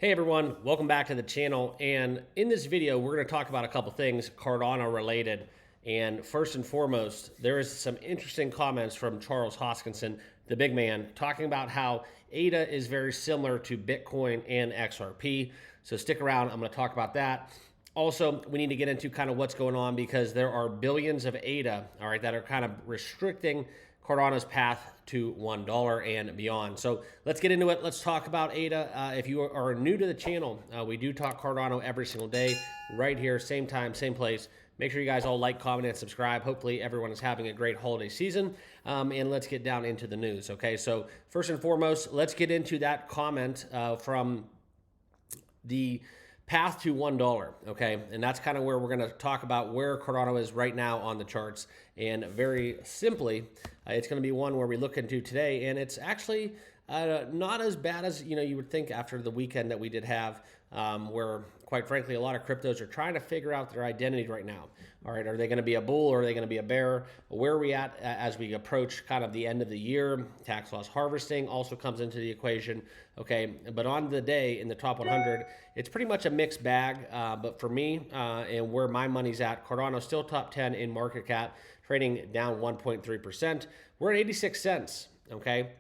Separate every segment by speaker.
Speaker 1: Hey everyone, welcome back to the channel. And in this video, we're going to talk about a couple things Cardano related. And first and foremost, there is some interesting comments from Charles Hoskinson, the big man, talking about how ADA is very similar to Bitcoin and XRP. So stick around, I'm going to talk about that. Also, we need to get into kind of what's going on because there are billions of ADA, all right, that are kind of restricting Cardano's path to $1 and beyond. So let's get into it. Let's talk about ADA. If you are new to the channel, we do talk Cardano every single day, right here, same time, same place. Make sure you guys all like, comment, and subscribe. Hopefully everyone is having a great holiday season. And let's get down into the news, okay? So first and foremost, let's get into that comment from the path to $1, okay? And that's kind of where we're going to talk about where Cardano is right now on the charts. And very simply, it's going to be one where we look into today, and it's actually not as bad as you would think after the weekend that we did have, where quite frankly a lot of cryptos are trying to figure out their identity right now. All right, are they going to be a bull or are they going to be a bear? Where are we at as we approach kind of the end of the year? Tax loss harvesting also comes into the equation. Okay, but on the day in the top 100, it's pretty much a mixed bag. But for me and where my money's at, Cardano's still top 10 in market cap, trading down 1.3%. We're at 86 cents. Okay.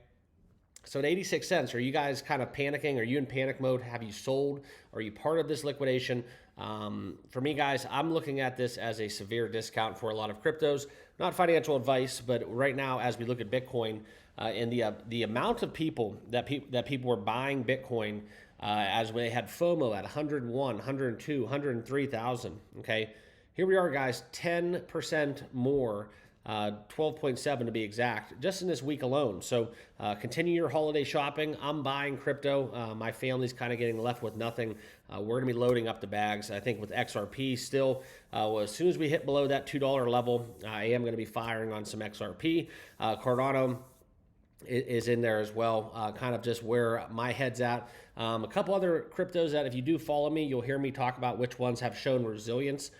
Speaker 1: So at 86 cents, are you guys kind of panicking? Are you in panic mode? Have you sold? Are you part of this liquidation? For me, guys, I'm looking at this as a severe discount for a lot of cryptos. Not financial advice, but right now, as we look at Bitcoin and the amount of people that people were buying Bitcoin as they had FOMO at 101, 102, 103,000. Okay, here we are, guys, 10% more. 12.7 to be exact, just in this week alone. So continue your holiday shopping. I'm buying crypto. My family's kind of getting left with nothing. We're going to be loading up the bags. I think with XRP still, as soon as we hit below that $2 level, I am going to be firing on some XRP. Cardano is in there as well, kind of just where my head's at. A couple other cryptos that if you do follow me, you'll hear me talk about which ones have shown resilience.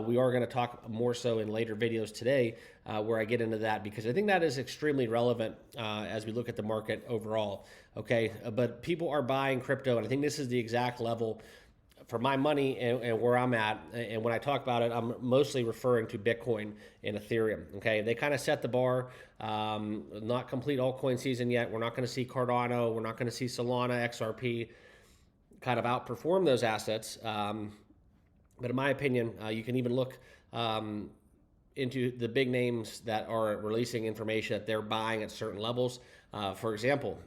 Speaker 1: We are going to talk more so in later videos today where I get into that because I think that is extremely relevant as we look at the market overall. Okay, but people are buying crypto, and I think this is the exact level for my money and where I'm at. And when I talk about it, I'm mostly referring to Bitcoin and Ethereum. Okay, they kind of set the bar. Not complete altcoin season yet. We're not going to see Cardano. We're not going to see Solana, XRP kind of outperform those assets. But in my opinion, you can even look into the big names that are releasing information that they're buying at certain levels. For example,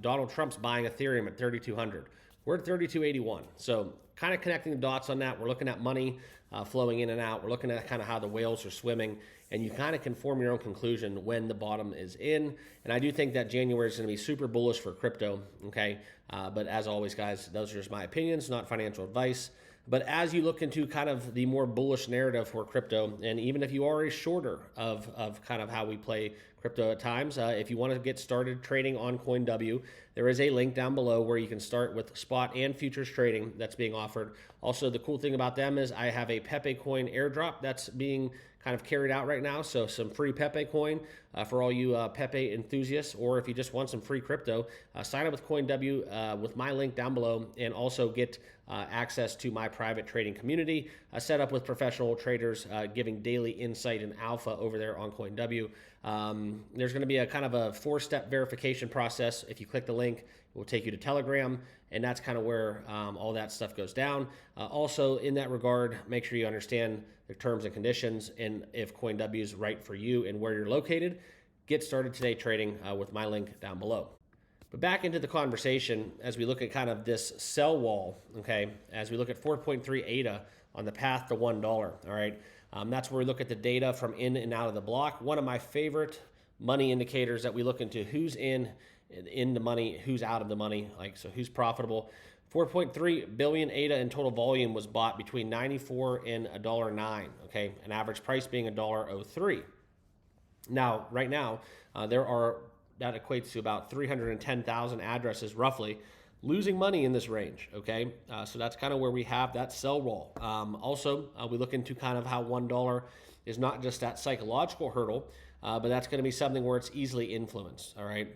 Speaker 1: Donald Trump's buying Ethereum at 3,200. We're at 3,281. So kind of connecting the dots on that. We're looking at money flowing in and out. We're looking at kind of how the whales are swimming. And you kind of can form your own conclusion when the bottom is in. And I do think that January is going to be super bullish for crypto. Okay. But as always, guys, those are just my opinions, not financial advice. But as you look into kind of the more bullish narrative for crypto, and even if you are a shorter of kind of how we play crypto at times, if you want to get started trading on CoinW, there is a link down below where you can start with spot and futures trading that's being offered. Also, the cool thing about them is I have a Pepe coin airdrop that's being kind of carried out right now. So some free Pepe coin for all you Pepe enthusiasts, or if you just want some free crypto, sign up with CoinW with my link down below, and also get access to my private trading community set up with professional traders giving daily insight and alpha over there on CoinW. There's going to be a kind of a 4-step verification process. If you click the link, it will take you to Telegram, and that's kind of where all that stuff goes down. Also, in that regard, make sure you understand the terms and conditions and if CoinW is right for you and where you're located. Get started today trading with my link down below. But back into the conversation as we look at kind of this sell wall, okay, as we look at 4.3 ADA on the path to $1, all right? That's where we look at the data from in and out of the block. One of my favorite money indicators that we look into who's in the money, who's out of the money, like so who's profitable. 4.3 billion ADA in total volume was bought between 94 and $1.09, okay? An average price being $1.03. Now, right now, that equates to about 310,000 addresses roughly losing money in this range, okay? So that's kind of where we have that sell wall. Also, we look into kind of how $1 is not just that psychological hurdle, but that's going to be something where it's easily influenced, all right?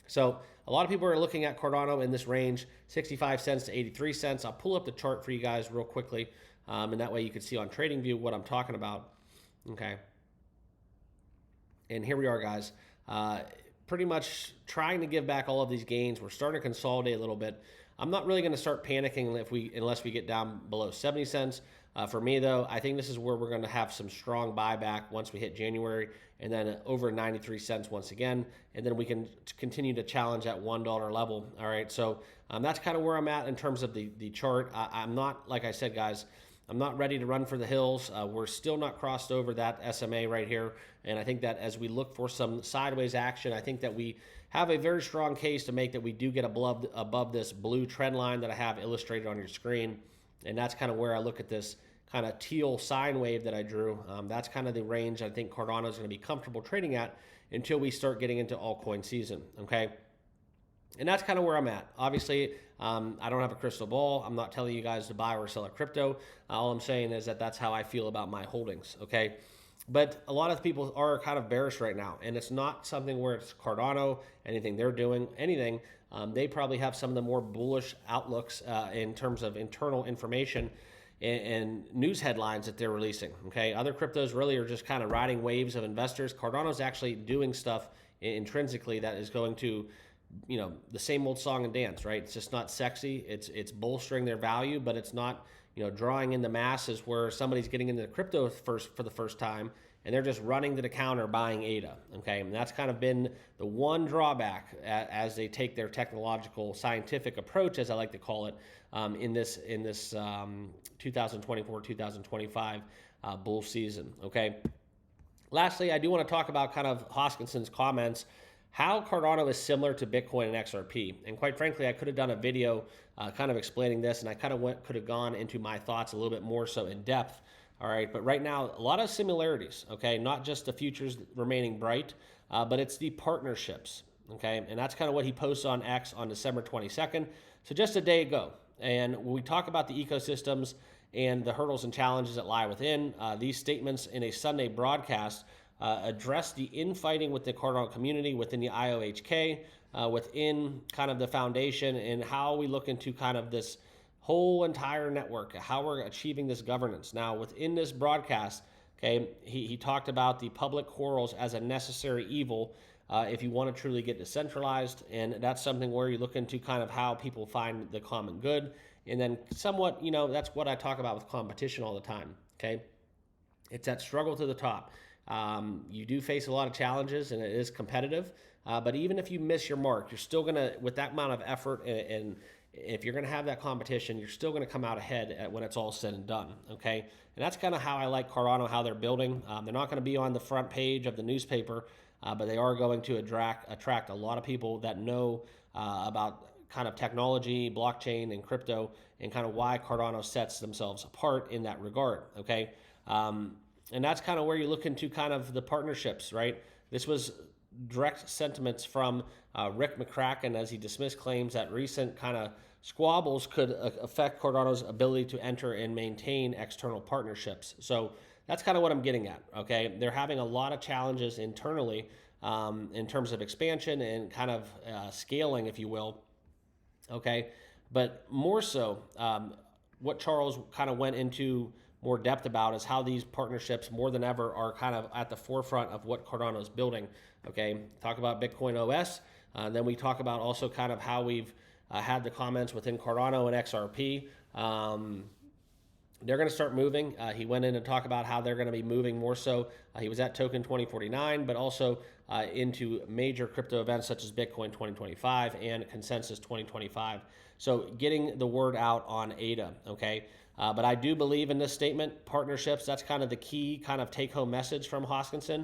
Speaker 1: So a lot of people are looking at Cardano in this range, 65 cents to 83 cents. I'll pull up the chart for you guys real quickly, and that way you can see on TradingView what I'm talking about. Okay. And here we are, guys. Pretty much trying to give back all of these gains. We're starting to consolidate a little bit. I'm not really going to start panicking unless we get down below 70 cents. For me, though, I think this is where we're going to have some strong buyback once we hit January, and then over 93 cents once again, and then we can continue to challenge that $1 level. All right, so that's kind of where I'm at in terms of the chart. I'm not, like I said, guys, I'm not ready to run for the hills. We're still not crossed over that SMA right here, and I think that as we look for some sideways action, I think that we have a very strong case to make that we do get above this blue trend line that I have illustrated on your screen, and that's kind of where I look at this kind of teal sine wave that I drew. That's kind of the range I think Cardano is going to be comfortable trading at until we start getting into altcoin season, okay? And that's kind of where I'm at. Obviously, I don't have a crystal ball. I'm not telling you guys to buy or sell a crypto. All I'm saying is that that's how I feel about my holdings, okay? But a lot of people are kind of bearish right now, and it's not something where it's Cardano, anything they're doing, anything. They probably have some of the more bullish outlooks in terms of internal information and news headlines that they're releasing, okay? Other cryptos really are just kind of riding waves of investors. Cardano's actually doing stuff intrinsically that is going to, you know, the same old song and dance, right? It's just not sexy. It's bolstering their value, but it's not, you know, drawing in the masses where somebody's getting into the crypto for the first time and they're just running to the counter buying ADA, okay? And that's kind of been the one drawback as they take their technological scientific approach, as I like to call it, in this 2024-2025 bull season, okay? Lastly, I do want to talk about kind of Hoskinson's comments, how Cardano is similar to Bitcoin and XRP. And quite frankly, I could have done a video kind of explaining this, and I kind of could have gone into my thoughts a little bit more so in depth, all right? But right now, a lot of similarities, okay? Not just the futures remaining bright, but it's the partnerships, okay? And that's kind of what he posted on X on December 22nd, so just a day ago. And when we talk about the ecosystems and the hurdles and challenges that lie within, these statements in a Sunday broadcast address the infighting with the Cardano community within the IOHK, within kind of the foundation, and how we look into kind of this whole entire network, how we're achieving this governance. Now, within this broadcast, okay, he talked about the public quarrels as a necessary evil if you want to truly get decentralized, and that's something where you look into kind of how people find the common good, and then somewhat, you know, that's what I talk about with competition all the time, okay? It's that struggle to the top. You do face a lot of challenges, and it is competitive, but even if you miss your mark, you're still going to, with that amount of effort, and if you're going to have that competition, you're still going to come out ahead when it's all said and done, okay? And that's kind of how I like Cardano, how they're building. They're not going to be on the front page of the newspaper, but they are going to attract a lot of people that know about kind of technology, blockchain, and crypto, and kind of why Cardano sets themselves apart in that regard, okay? And that's kind of where you look into kind of the partnerships, right? This was direct sentiments from Rick McCracken as he dismissed claims that recent kind of squabbles could affect Cardano's ability to enter and maintain external partnerships. So that's kind of what I'm getting at, okay? They're having a lot of challenges internally in terms of expansion and kind of scaling, if you will, okay? But more so, what Charles kind of went into more depth about is how these partnerships more than ever are kind of at the forefront of what Cardano is building, okay? Talk about Bitcoin OS, then we talk about also kind of how we've had the comments within Cardano and XRP. They're going to start moving. He went in and talked about how they're going to be moving more so. He was at Token 2049, but also into major crypto events such as Bitcoin 2025 and Consensus 2025. So getting the word out on ADA, okay? But I do believe in this statement, partnerships, that's kind of the key kind of take-home message from Hoskinson.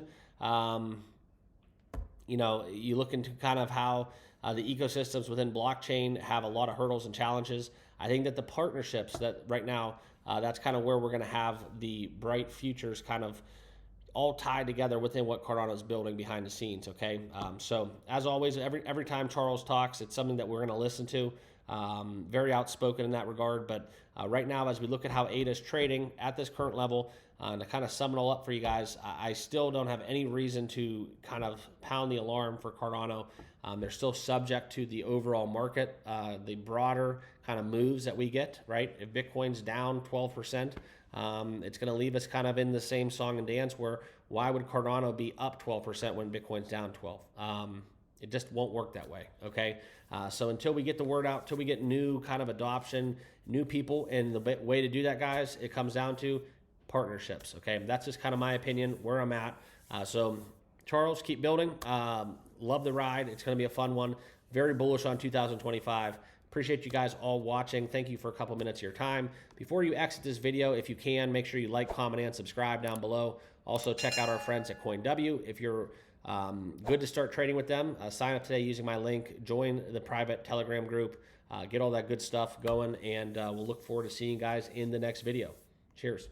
Speaker 1: You know, you look into kind of how the ecosystems within blockchain have a lot of hurdles and challenges. I think that the partnerships that right now, that's kind of where we're going to have the bright futures kind of all tied together within what Cardano is building behind the scenes, okay? So as always, every time Charles talks, it's something that we're going to listen to. Very outspoken in that regard, but right now, as we look at how ADA is trading at this current level, to kind of sum it all up for you guys, I still don't have any reason to kind of pound the alarm for Cardano. They're still subject to the overall market, the broader kind of moves that we get, right? If Bitcoin's down 12%, it's going to leave us kind of in the same song and dance where why would Cardano be up 12% when Bitcoin's down 12? It just won't work that way, okay? So until we get the word out, until we get new kind of adoption, new people, and the way to do that, guys, it comes down to partnerships, okay? That's just kind of my opinion, where I'm at. So Charles, keep building. Love the ride. It's going to be a fun one. Very bullish on 2025. Appreciate you guys all watching. Thank you for a couple minutes of your time. Before you exit this video, if you can, make sure you like, comment, and subscribe down below. Also, check out our friends at CoinW. If you're good to start trading with them, sign up today using my link. Join the private Telegram group. Get all that good stuff going, and we'll look forward to seeing you guys in the next video. Cheers.